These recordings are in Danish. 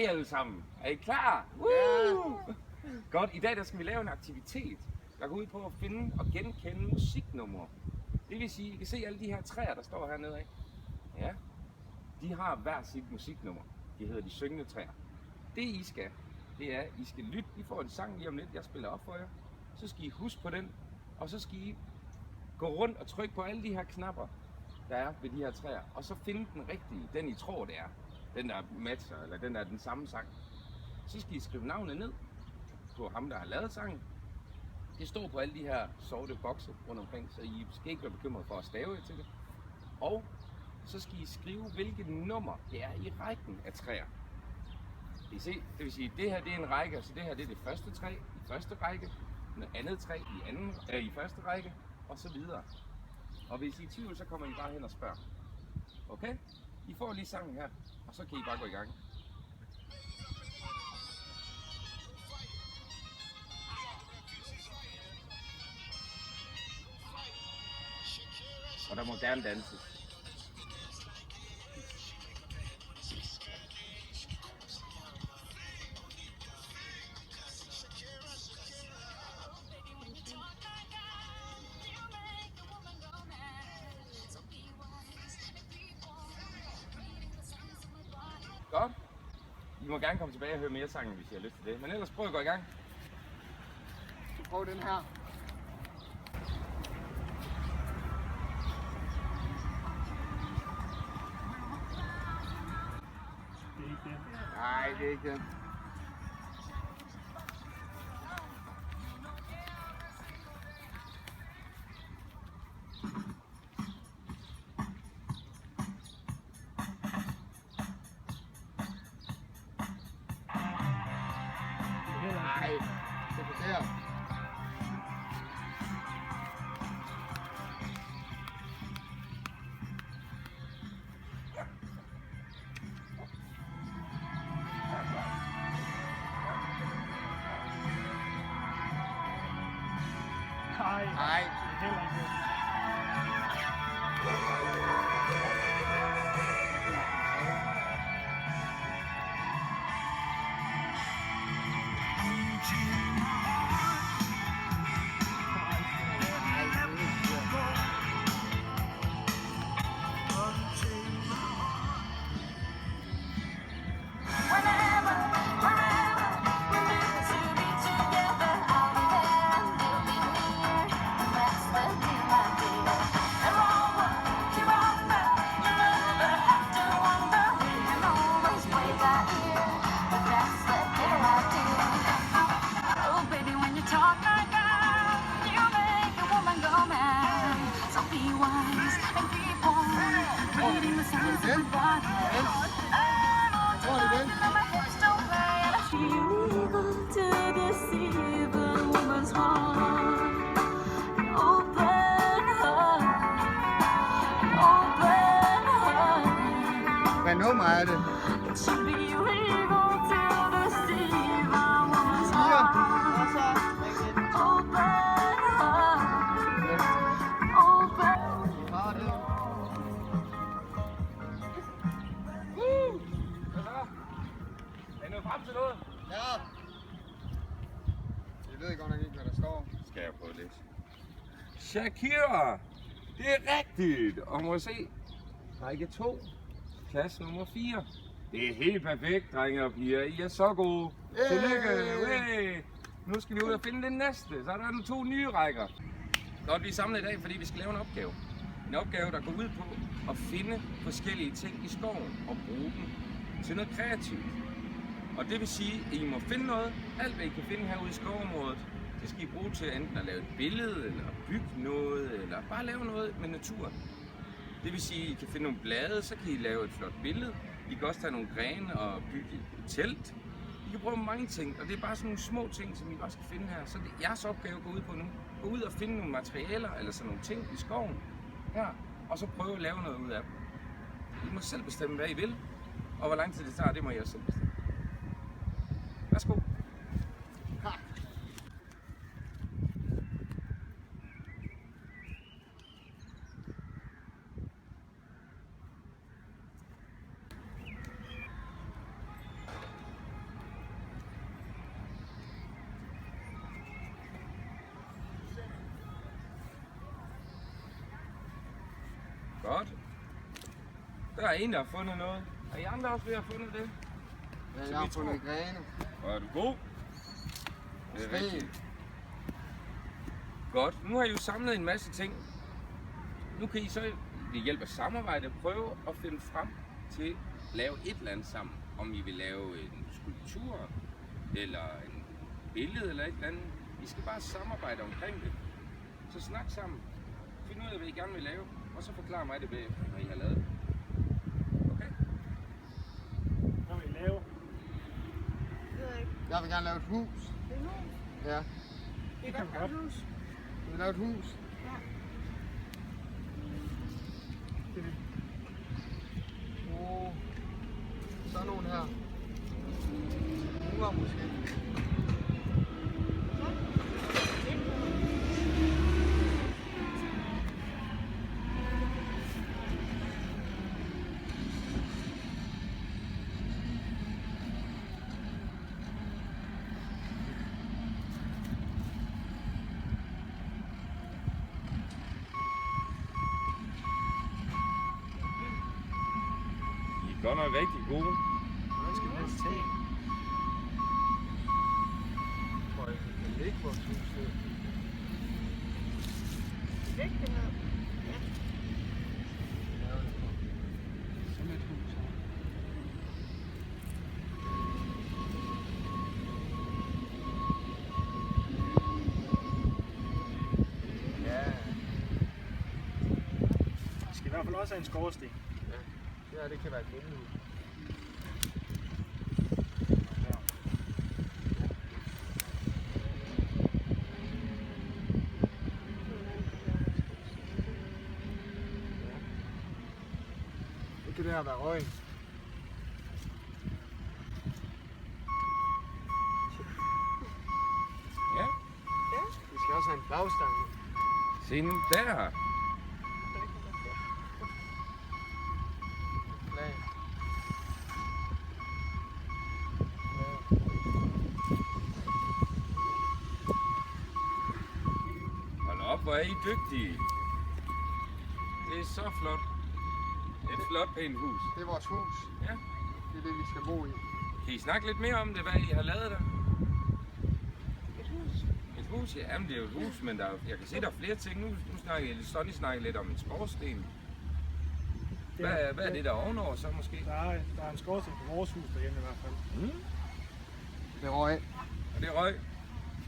Hej alle sammen. Er I klar? Woo! Godt, i dag der skal vi lave en aktivitet, der går ud på at finde og genkende musiknumre. Det vil sige, I kan se alle de her træer, der står hernede af. Ja, de har hver sit musiknummer. De hedder de syngende træer. Det I skal, det er, I skal lytte. I får en sang lige om lidt, jeg spiller op for jer. Så skal I huske på den, og så skal I gå rundt og trykke på alle de her knapper, der er ved de her træer. Og så finde den rigtige, den I tror det er. Den der matcher, eller den der er den samme sang. Så skal I skrive navnet ned på ham, der har lavet sangen. Det står på alle de her sorte bokse rundt omkring, så I skal ikke være bekymret for at stave til det. Og så skal I skrive, hvilket nummer det er i rækken af træer. I se, det vil sige, at det her det er en række, så det her det er det første træ i første række, det andet træ i første række, og så videre. Og hvis I er i tvivl, så kommer I bare hen og spørger. Okay? I får lige sangen her, og så kan I bare gå i gang. Og der må gerne danses. Godt. I må gerne komme tilbage og høre mere sangen, hvis I har lyst til det. Men ellers prøv at gå i gang. Så prøv den her. Nej, det er ikke den. Nej, det er der. Nej, heller ikke. Hvad nummer er det? Er I nået frem til noget? Ja. Jeg ved godt nok ikke, hvad der står. Skal jeg prøve at læse? Shakira! Det er rigtigt! Og må jeg se? Række 2. Klasse nummer 4. Det er helt perfekt, drenge og piger. I er så gode. Tillykke! Hey. Nu skal vi ud og finde den næste. Så er der 2 nye rækker. Godt, vi er samlet i dag, fordi vi skal lave en opgave. En opgave, der går ud på at finde forskellige ting i skoven og bruge dem til noget kreativt. Og det vil sige, at I må finde noget, alt hvad I kan finde herude i skovområdet, det skal I bruge til enten at lave et billede, eller bygge noget, eller bare lave noget med naturen. Det vil sige, at I kan finde nogle blade, så kan I lave et flot billede. I kan også tage nogle grene og bygge et telt. I kan prøve mange ting, og det er bare sådan nogle små ting, som I bare skal finde her. Så det er jeres opgave at gå ud på nu. Gå ud og finde nogle materialer, eller sådan nogle ting i skoven her, og så prøve at lave noget ud af dem. I må selv bestemme, hvad I vil, og hvor lang tid det tager, det må I også selv bestemme. Værsgo. Der er en, der har fundet noget. Er I andre også ved at have fundet det? Ja, jeg har fundet grene. Og er du god? Det er Sten. rigtigt. Godt. Nu har I jo samlet en masse ting. Nu kan I så ved hjælp af samarbejde prøve at finde frem til at lave et eller andet sammen. Om I vil lave en skulptur, eller en billede, eller et eller andet. I skal bare samarbejde omkring det. Så snak sammen. Find ud af, hvad I gerne vil lave. Og så forklar mig det bagefter, når I har lavet det. Okay? Hvad vil I lave? Jeg vil gerne lave et hus. Ja. Det kan vi godt. Jeg vil lave et hus. Sådan nogle her. Mure måske. I er godt nok rigtig gode. Hvordan skal vi helst tage? Jeg tror, jeg kan lægge vores hus der. Sådan et hus her. Ja. Vi skal i hvert fald også have en skorsten. Ja, det kan være et vindhus. Det kan det her være røg. Ja. Vi skal også have en flagstang. Se nu der. Flag. Hold op, hvor er I dygtige. Det er så flot. Et flot, pænt hus. Det er vores hus. Ja. Det er det, vi skal bo i. Kan I snakke lidt mere om det, hvad I har lavet der? Et hus, ja. Jamen, det er jo et hus, men der er, jeg kan se, der er flere ting. Nu snakker Sonny snakker lidt om en skorsten. Hvad er det der ovenover så måske? Der er en skorsten på vores hus derhjemme i hvert fald. Mm. Det er røg. Og det er røg.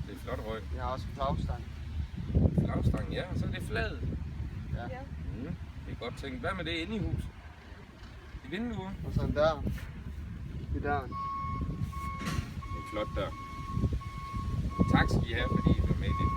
Det er flot røg. Jeg har også en flagstang. Flagstang, ja. Og så er det fladet. Ja. Mm. Det er godt tænkt. Hvad med det inde i huset? I vinduer? Og så en dør. I døren. Det er flot der. Tak skal I have, fordi I var med i det.